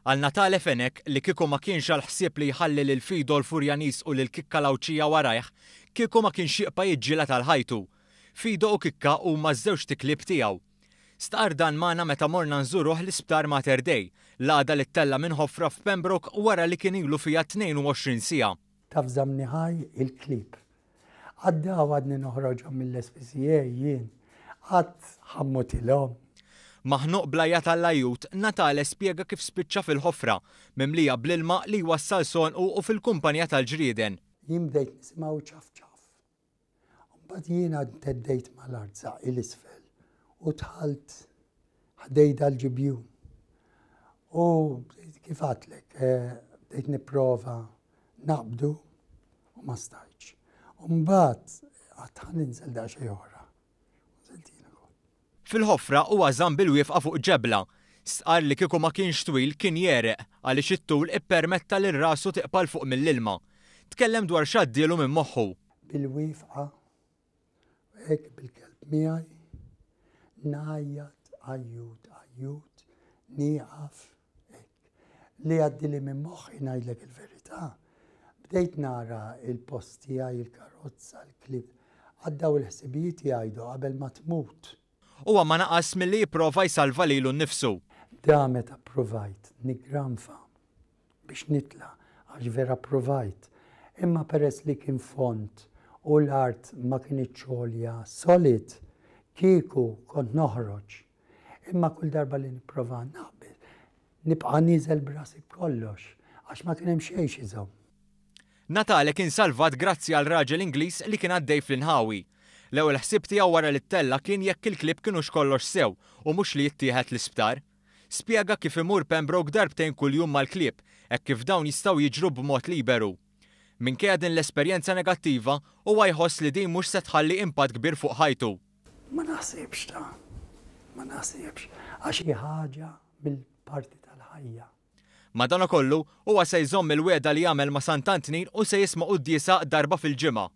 Għal Natale Fenech li kieku ma kienx l-ħsieb li jħalli lil fidu l-Furjaniz u lil kikka l-Ghawdxija warajh, kieku ma kienx jibqa' jiġġieled għal ħajtu. Fidu u kikka huma ż-żewġ tiklieb tiegħu. Star dan magħna meta morna nżuruh l-Isptar Mater Dei, l-għada li ttella minn ħofra f'Pembroke wara li kien ilu fiha 22 siegħa. Taf żamni ħaj il-klieb. Għaddew għadni noħroġhom mill-SPCA jien, għadd ħammutilhom. Maħnuq blajja tal-lajut, Natale spjega kif spiċċa fil-ħofra, mimlija bl-ilma li wassal sonqu u fil-kumpanija tal-ġrieden. Jien bdejt nisimgħu ċaf-ċaf. Mbagħad jiena teddejt mal-art il-isfel u tħalt ħdejda l-ġibjun. U kif għatlek, bdejt nipprova naqbdu u ma stajtx. U mbagħad għad ħaninżel daqsxejn oħra. Fil-ħofra huwa żamm bil-wieqfa fuq ġebla. Sqar li kieku ma kienx twil kien jereq għaliex it-tul ippermetta lil rasu tiqpal fuq mill-ilma. Tkellem dwar x'għaddielu minn moħħu. Bil-wieqfa hekk bil-kelb miegħi ngħajjad għajjud nieqaf hekk. Li għaddili minn moħħi ngħidlek il-verità. Bdejt nara il-post tiegħi, il-karozza, l-klieb. Għaddew il-ħsibijiet jgħidu qabel ma tmut. Huwa ma naqas milli jipprova jsalva lilu nnifsu. Da meta provajt niggranfa biex nitla għax vera provajt. Imma peress li kien font u l-art ma kienx għolja solid, kieku kont noħroġ. Imma kull darba li nipprova naqbel, nibqa' nieżel brasik kollox għax ma kien hemm xejn iżomm. Natale kien salvat grazzi għal raġel Ingliż li kien għaddej fl-inħawi. L-ewwel ħsieb tiegħu wara li ttella kien jekk il-klieb kienux kollox sew u mhux li jittieħed l-isptar. Spjega kif imur Pembroke darbtejn kuljum mal-klieb, hekk kif dawn jistgħu jiġru b'mod liberu. Minkejja din l-esperjenza negattiva huwa jħoss li din mhux se tħalli impatt kbir fuq ħajtu. Ma naħsibx ma naħsibx għax hi ħaġa mill-parti tal-ħajja. Madankollu huwa se jżomm il-wegħda li jagħmel ma' Sant'Antnin u se jisma' qudiesa darba fil-ġimgħa.